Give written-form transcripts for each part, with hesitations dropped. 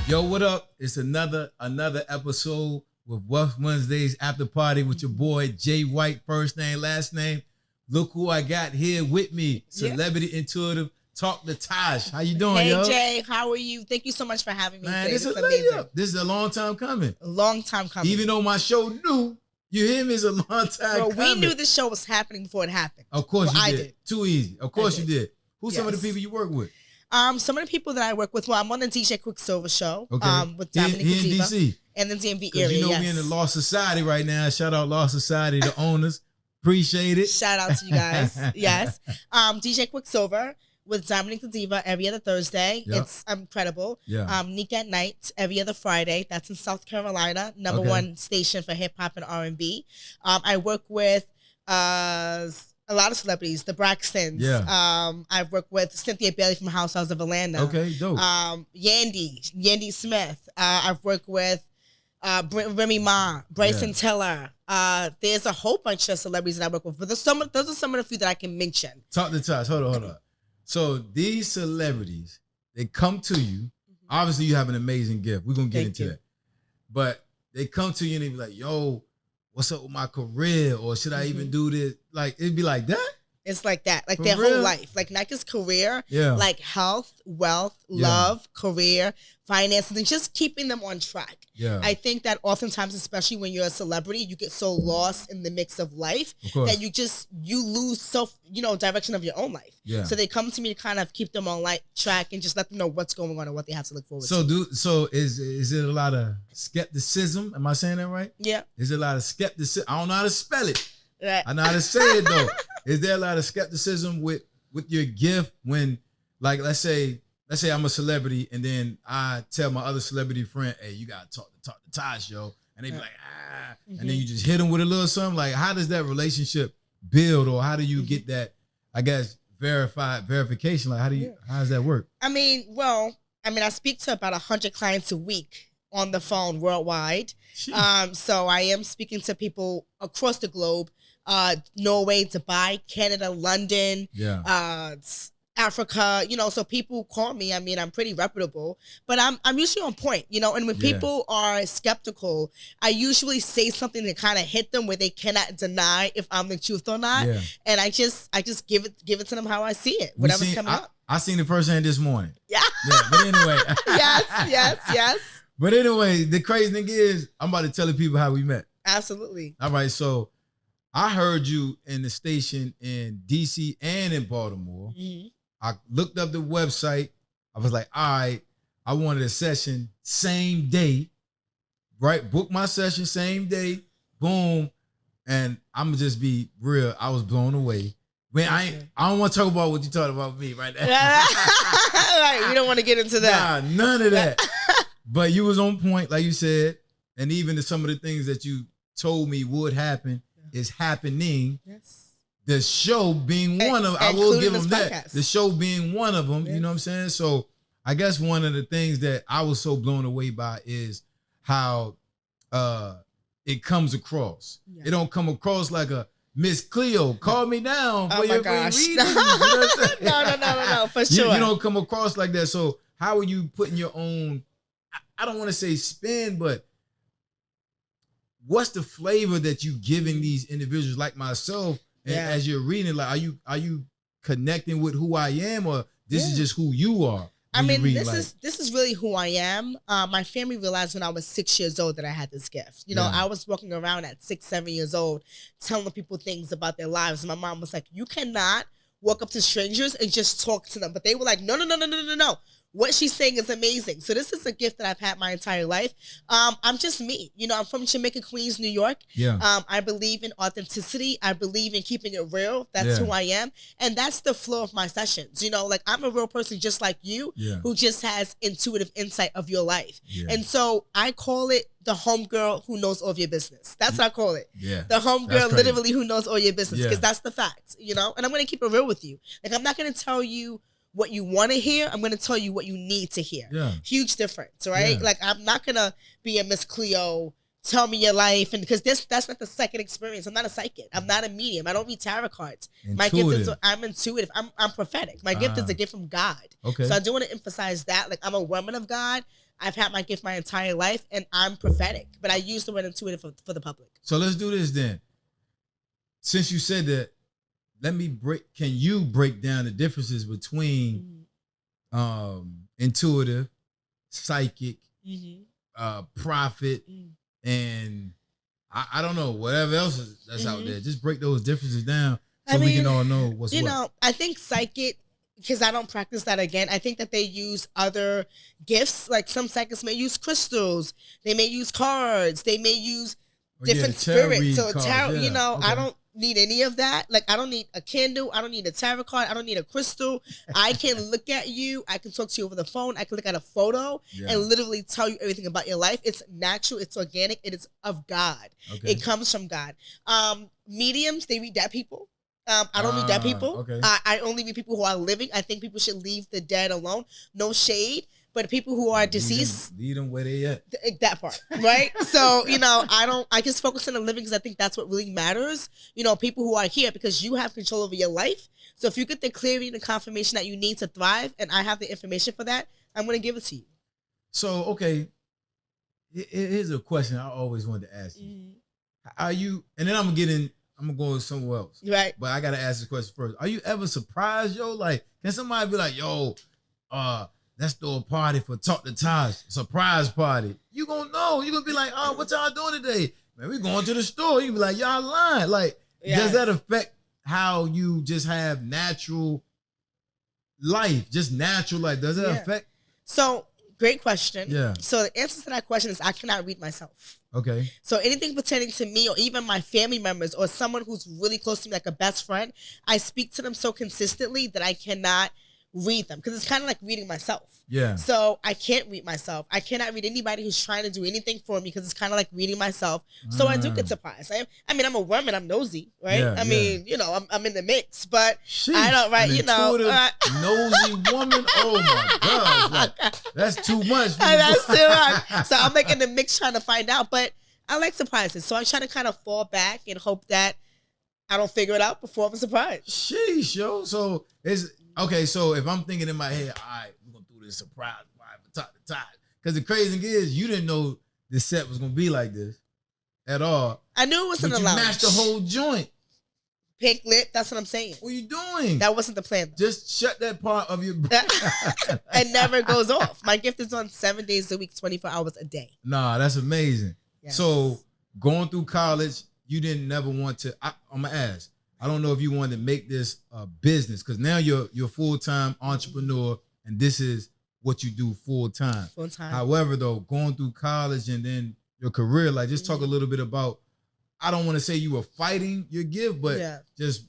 Yo, what up? It's another episode with Wealth Wednesdays After Party with your boy Jay White, first name, last name. Look who I got here with me, celebrity intuitive. Talk to Tash. How you doing, yo? Hey, Jay. How are you? Thank you so much for having me today. This is amazing. This is a long time coming. A long time coming. Even though my show new, you hear me? It's a long time coming. We knew the show was happening before it happened. Of course you did. Too easy. Of course you did. Who's some of the people you work with? Some of the people that I work with, well, I'm on the DJ Quicksilver show. Okay. With Dominic in DC. And the DMV area, you know we in the Law Society right now. Shout out Law Society, the owners. Appreciate it. Shout out to you guys. Yes. DJ Quicksilver with Dominic the Diva every other Thursday. Yep. It's incredible. Yeah. Nick at Night every other Friday. That's in South Carolina. Number one station for hip hop and R&B. I work with a lot of celebrities, the Braxtons. Yeah. I've worked with Cynthia Bailey from Housewives of Atlanta. Okay, dope. Yandy Smith. I've worked with Remy Ma, Bryson Tiller. There's a whole bunch of celebrities that I work with, but those are some of the few that I can mention. Talk to Tash. Hold on. So these celebrities, they come to you. Mm-hmm. Obviously, you have an amazing gift. We're gonna get into that. But they come to you and they be like, "Yo, what's up with my career? Or should I even do this?" Like, it'd be like that. It's like that, like their whole life, like not just career, like health, wealth, love, career, finances, and just keeping them on track. Yeah. I think that oftentimes, especially when you're a celebrity, you get so lost in the mix of life that you lose direction of your own life. Yeah. So they come to me to kind of keep them on track and just let them know what's going on and what they have to look forward to. So is it a lot of skepticism? Am I saying that right? Yeah. Is it a lot of skepticism? I don't know how to spell it. Right. I know how to say it though. Is there a lot of skepticism with your gift when, like, let's say I'm a celebrity and then I tell my other celebrity friend, "Hey, you gotta talk to Tash, yo," and they be like, and then you just hit them with a little something. Like, how does that relationship build, or how do you get that? I guess verification. Like, how does that work? I speak to about 100 clients a week on the phone worldwide. So I am speaking to people across the globe. Norway, Dubai, Canada, London, Africa, so people call me. I mean, I'm pretty reputable, but I'm usually on point, and when people are skeptical, I usually say something to kind of hit them where they cannot deny if I'm the truth or not. Yeah. And I just give it to them how I see it, whatever's coming up. I seen it firsthand this morning. Yeah. But anyway. Yes. But anyway, the crazy thing is, I'm about to tell the people how we met. Absolutely. All right, so I heard you in the station in DC and in Baltimore. Mm-hmm. I looked up the website. I was like, all right, I wanted a session same day, right? Book my session same day, boom. And I'm gonna just be real. I was blown away. Man, I don't want to talk about what you talked about me right now. Right, we don't want to get into that. Nah, none of that. But you was on point, like you said, and even some of the things that you told me would happen is happening. Yes. The show being one of them. I will give them that. The show being one of them. Yes. You know what I'm saying? So I guess one of the things that I was so blown away by is how it comes across. Yeah. It don't come across like a Miss Cleo, call me down for your reading. You know what I'm saying? No, for sure. You don't come across like that. So how are you putting your own, I don't want to say spin, but what's the flavor that you giving these individuals like myself? And as you're reading, like, are you connecting with who I am, or this is just who you are? I mean, this is really who I am. My family realized when I was 6 years old that I had this gift. I was walking around at 6, 7 years old, telling people things about their lives. And my mom was like, "You cannot walk up to strangers and just talk to them." But they were like, "No. What she's saying is amazing." So this is a gift that I've had my entire life. I'm just me. I'm from Jamaica, Queens, New York. Yeah. I believe in authenticity. I believe in keeping it real. That's who I am. And that's the flow of my sessions. I'm a real person just like you who just has intuitive insight of your life. Yeah. And so I call it the homegirl who knows all of your business. That's what I call it. Yeah. The homegirl literally who knows all your business, because that's the fact, And I'm going to keep it real with you. Like, I'm not going to tell you what you want to hear. I'm going to tell you what you need to hear. Yeah. Huge difference, right? Yeah. Like, I'm not going to be a Miss Cleo, tell me your life, and because that's not the second experience. I'm not a psychic. I'm not a medium. I don't read tarot cards. Intuitive. My gift is I'm intuitive. I'm prophetic. My gift is a gift from God. Okay. So I do want to emphasize that. Like, I'm a woman of God. I've had my gift my entire life, and I'm prophetic. But I use the word intuitive for the public. So let's do this then. Since you said that, can you break down the differences between intuitive, psychic, prophet, and I don't know, whatever else that's out there. Just break those differences down so we can all know what's what. You know, I think psychic, because I don't practice that again, I think that they use other gifts. Like some psychics may use crystals. They may use cards. They may use different spirits. So tarot, you know, okay. I don't need any of that. Like, I don't need a candle. I don't need a tarot card. I don't need a crystal. I can look at you. I can talk to you over the phone. I can look at a photo and literally tell you everything about your life. It's natural. It's organic. It is of God. Okay. It comes from God. Mediums, they read dead people. I don't read dead people. Okay. I only read people who are living. I think people should leave the dead alone. No shade. But people who are deceased, lead them where they at. That part, right? So, you know, I just focus on the living because I think that's what really matters. You know, people who are here, because you have control over your life. So if you get the clarity and the confirmation that you need to thrive, and I have the information for that, I'm going to give it to you. So, okay, here's a question I always wanted to ask you. Are you, and then I'm going to go somewhere else. Right. But I got to ask this question first. Are you ever surprised, yo? Like, can somebody be like, yo, let's throw a party for Talk to Tash, surprise party. You gonna know. You gonna be like, oh, what y'all doing today? Man, we going to the store. You be like, y'all lying. Like, does that affect how you just have natural life? Just natural life. Does that affect? So, great question. Yeah. So the answer to that question is I cannot read myself. Okay. So anything pertaining to me or even my family members or someone who's really close to me, like a best friend, I speak to them so consistently that I cannot read them, because it's kind of like reading myself. Yeah. So I can't read myself. I cannot read anybody who's trying to do anything for me, because it's kind of like reading myself. So I do get surprised. I mean, I'm a woman. I'm nosy, right? I mean, you know, I'm in the mix, but I don't, right? You know, nosy woman. Oh my God, like, that's too much. That's too much. So I'm like in the mix trying to find out, but I like surprises. So I try to kind of fall back and hope that I don't figure it out before I'm surprised. Sheesh, yo. So it's okay. So if I'm thinking in my head, all right, we're gonna do this surprise party for Talk to Tash. Because the crazy thing is, you didn't know the set was gonna be like this at all. I knew it wasn't allowed. You mashed the whole joint. Pink lip. That's what I'm saying. What are you doing? That wasn't the plan, though. Just shut that part of your brain. It never goes off. My gift is on 7 days a week, 24 hours a day. Nah, that's amazing. Yes. So going through college, you didn't never want to. I'm gonna ask. I don't know if you wanted to make this a business, because now you're a full-time entrepreneur and this is what you do full-time. Full-time. However, though, going through college and then your career, like just talk a little bit about, I don't want to say you were fighting your gift, but just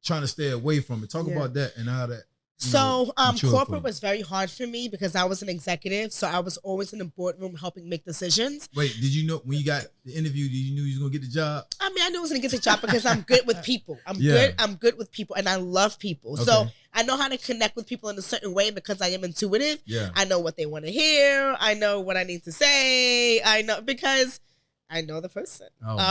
trying to stay away from it. Talk about that and how that. So corporate was very hard for me because I was an executive. So I was always in the boardroom helping make decisions. Wait, did you know when you got the interview, did you know you was going to get the job? I mean, I knew I was going to get the job because I'm good with people. I'm good with people and I love people. Okay. So I know how to connect with people in a certain way because I am intuitive. Yeah. I know what they want to hear. I know what I need to say. I know because I know the person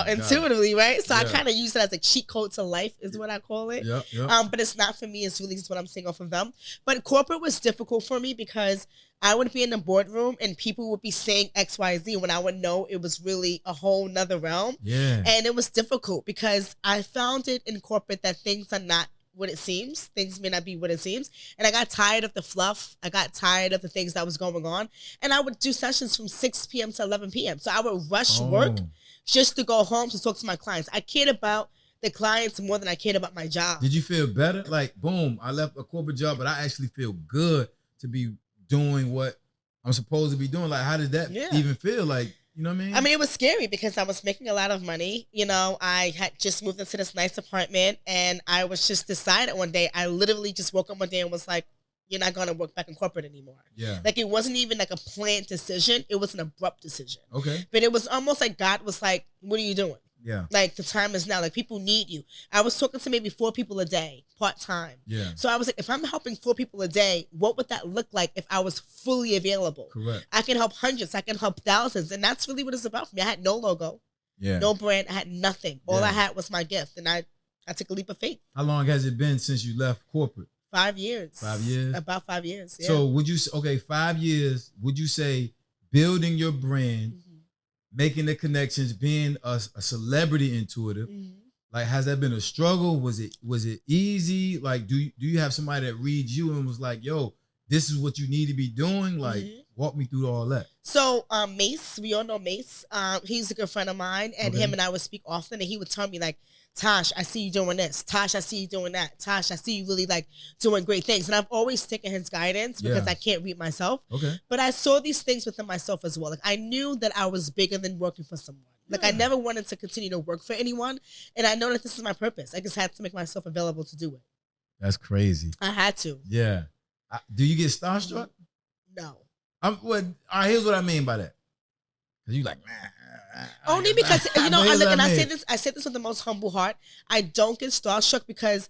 intuitively, right? So I kind of use it as a cheat code to life is what I call it. But it's not for me. It's really just what I'm saying off of them. But corporate was difficult for me because I would be in the boardroom and people would be saying X, Y, Z when I would know it was really a whole nother realm. Yeah. And it was difficult because I found it in corporate that things are not what it seems. Things may not be what it seems. And I got tired of the fluff. I got tired of the things that was going on. And I would do sessions from 6 p.m. to 11 p.m. So I would rush work just to go home to talk to my clients. I cared about the clients more than I cared about my job. Did you feel better? Like, boom, I left a corporate job, but I actually feel good to be doing what I'm supposed to be doing. Like, how did that even feel? Like, you know what I mean? I mean, it was scary because I was making a lot of money. You know, I had just moved into this nice apartment and I was just decided one day, I literally just woke up one day and was like, you're not going to work back in corporate anymore. Yeah. Like, it wasn't even like a planned decision. It was an abrupt decision. Okay. But it was almost like God was like, what are you doing? Yeah. Like, the time is now. Like, people need you. I was talking to maybe 4 people a day, part-time. Yeah. So I was like, if I'm helping 4 people a day, what would that look like if I was fully available? Correct. I can help hundreds. I can help thousands. And that's really what it's about for me. I had no logo. Yeah. No brand. I had nothing. All I had was my gift. And I took a leap of faith. How long has it been since you left corporate? 5 years. 5 years? About 5 years, yeah. So would you, 5 years, would you say building your brand, making the connections, being a celebrity intuitive. Like, has that been a struggle? Was it easy? Like, do you have somebody that reads you and was like, yo, this is what you need to be doing? Like, walk me through all that. So Mace, we all know Mace. He's a good friend of mine, and him and I would speak often, and he would tell me like, Tash, I see you doing this. Tash, I see you doing that. Tash, I see you really like doing great things. And I've always taken his guidance because I can't read myself. But I saw these things within myself as well. Like, I knew that I was bigger than working for someone. Like, I never wanted to continue to work for anyone. And I know that this is my purpose. I just had to make myself available to do it. That's crazy. I had to. Yeah. Do you get starstruck? No. All right, here's what I mean by that. Because you like, man. Only because, you know, I say this with the most humble heart. I don't get starstruck because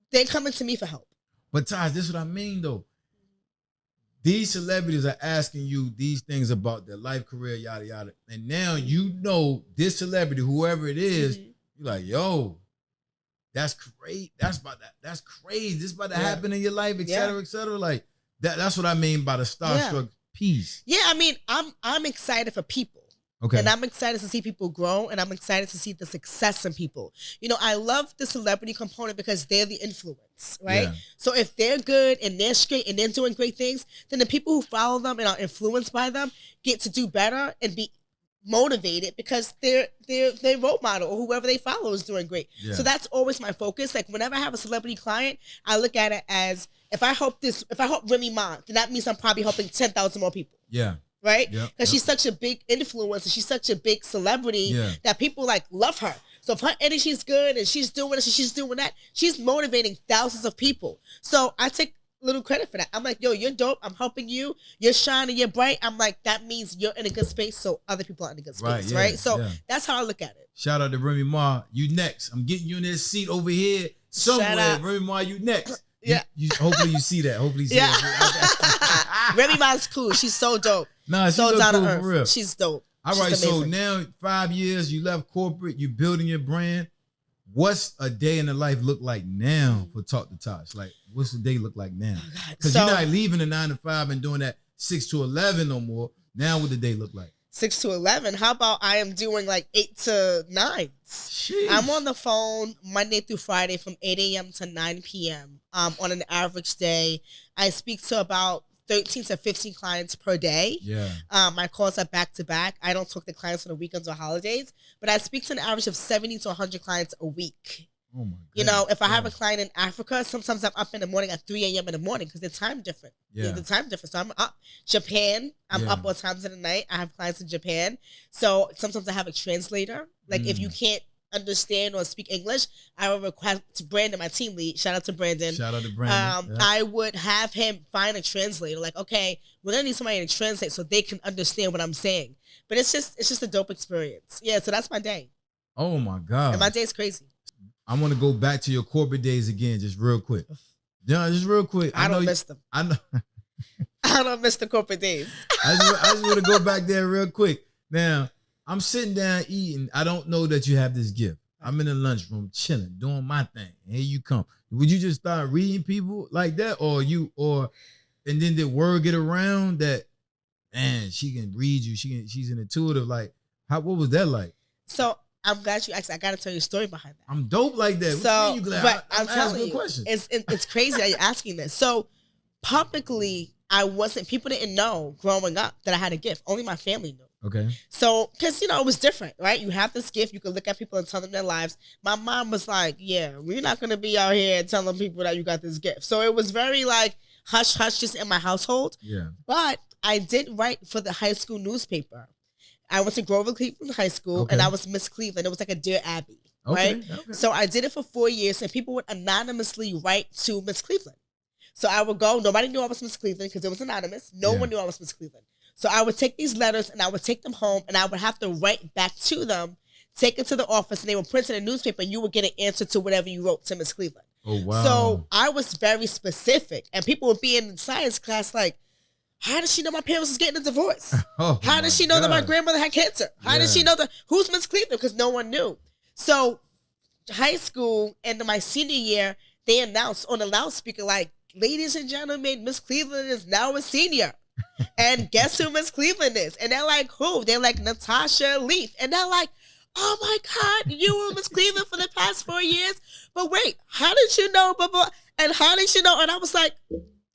they're coming to me for help. But Tash, this is what I mean though. These celebrities are asking you these things about their life, career, yada, yada. And now you know this celebrity, whoever it is, you're like, yo, that's great. That's crazy. This is about to happen in your life, et cetera, et cetera. Like, that's what I mean by the starstruck piece. Yeah, I mean, I'm excited for people. Okay. And I'm excited to see people grow, and I'm excited to see the success in people. You know, I love the celebrity component because they're the influence, right? Yeah. So if they're good and they're straight and they're doing great things, then the people who follow them and are influenced by them get to do better and be motivated because their role model or whoever they follow is doing great. Yeah. So that's always my focus. Like, whenever I have a celebrity client, I look at it as if I help Remy Ma, then that means I'm probably helping 10,000 more people. Yeah. Right? Because she's such a big influence and she's such a big celebrity that people like love her. So if her energy's good and she's doing this and she's doing that, she's motivating thousands of people. So I take little credit for that. I'm like, yo, you're dope. I'm helping you. You're shining. You're bright. I'm like, that means you're in a good space, so other people are in a good space, right? So that's how I look at it. Shout out to Remy Ma. You next. I'm getting you in this seat over here somewhere. Remy Ma, you next. Hopefully you see that. Hopefully you see that. Remy Ma's cool. She's so dope. Nah, she's so down to earth. For real. She's dope. All right, so now 5 years, you left corporate, you building your brand. What's a day in the life look like now for Talk to Tash? Like, what's the day look like now? Because you're not leaving the 9 to 5 and doing that 6 to 11 no more. Now what the day look like? 6 to 11. How about I am doing like 8 to 9? Sheesh. I'm on the phone Monday through Friday from 8 a.m. to 9 p.m. On an average day. I speak to about 13 to 15 clients per day. Yeah. My calls are back to back. I don't talk to clients on the weekends or holidays, but I speak to an average of 70 to 100 clients a week. Oh my God. You know, if I have a client in Africa, sometimes I'm up in the morning at 3 a.m. in the morning because the time different. Yeah. The time different. So I'm up. Japan, I'm up all times in the night. I have clients in Japan. So sometimes I have a translator. Like if you can't understand or speak English, I would request to Brandon, my team lead. Shout out to Brandon. I would have him find a translator. Like, okay, we're gonna need somebody to translate so they can understand what I'm saying. But it's just a dope experience. Yeah, so that's my day. Oh my God. And my day's crazy. I want to go back to your corporate days again, just real quick. Yeah, just real quick. I don't miss them. I know. I don't miss the corporate days. I just want to go back there real quick. Now, I'm sitting down eating. I don't know that you have this gift. I'm in the lunchroom chilling, doing my thing. Here you come. Would you just start reading people like that, and then did word get around that, man, she can read you. She's an intuitive. Like, what was that like? So I'm glad you asked. I got to tell you a story behind that. I'm dope like that. So, but I'm telling you, it's crazy that you're asking this. So publicly, people didn't know growing up that I had a gift. Only my family knew. Okay. So, because, it was different, right? You have this gift. You can look at people and tell them their lives. My mom was like, yeah, we're not going to be out here telling people that you got this gift. So it was very like hush, hush just in my household. Yeah. But I did write for the high school newspaper. I went to Grover Cleveland High School, and I was Miss Cleveland. It was like a Dear Abby, right? Okay. So I did it for 4 years, and people would anonymously write to Miss Cleveland. So I would go. Nobody knew I was Miss Cleveland because it was anonymous. No one knew I was Miss Cleveland. So I would take these letters, and I would take them home, and I would have to write back to them, take it to the office, and they would print it in a newspaper, and you would get an answer to whatever you wrote to Miss Cleveland. Oh, wow. So I was very specific, and people would be in science class like, how does she know my parents was getting a divorce? How does she know that my grandmother had cancer? How does she know who's Miss Cleveland? Because no one knew. So high school and my senior year, they announced on the loudspeaker like, ladies and gentlemen, Miss Cleveland is now a senior. And guess who Miss Cleveland is? And they're like, who? They're like, Natasha Leaf. And they're like, oh my God, you were Miss Cleveland for the past 4 years. But wait, how did you know? Blah, blah, and how did you know? And I was like,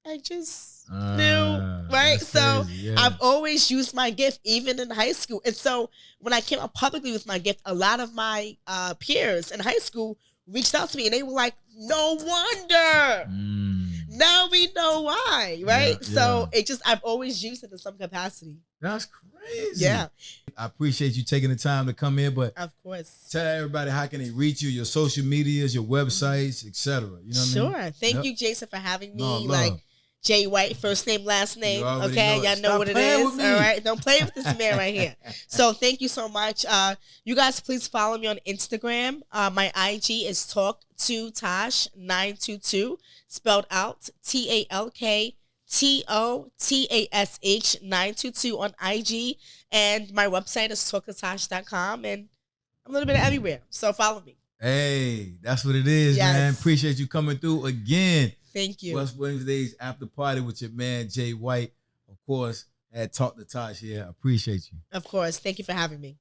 I just knew, right? So yeah. I've always used my gift, even in high school. And so when I came out publicly with my gift, a lot of my peers in high school reached out to me and they were like, no wonder. Now we know why, right? Yeah, so it just, I've always used it in some capacity. That's crazy. Yeah. I appreciate you taking the time to come in, but of course, tell everybody how can they reach you, your social medias, your websites, etc. You know what I mean? Sure. Thank you, Jason, for having me. Like Jay White, first name, last name. Okay, y'all know what it is. All right, don't play with this man right here. So thank you so much. You guys, please follow me on Instagram. My IG is Talk to Tash 922, spelled out TALKTOTASH 922 on IG, and my website is talktotash.com, and I'm a little bit everywhere. So follow me. Hey, that's what it is, man. Appreciate you coming through again. Thank you. West Wednesday's after party with your man Jay White. Of course, had Talk to Tash here. I appreciate you. Of course. Thank you for having me.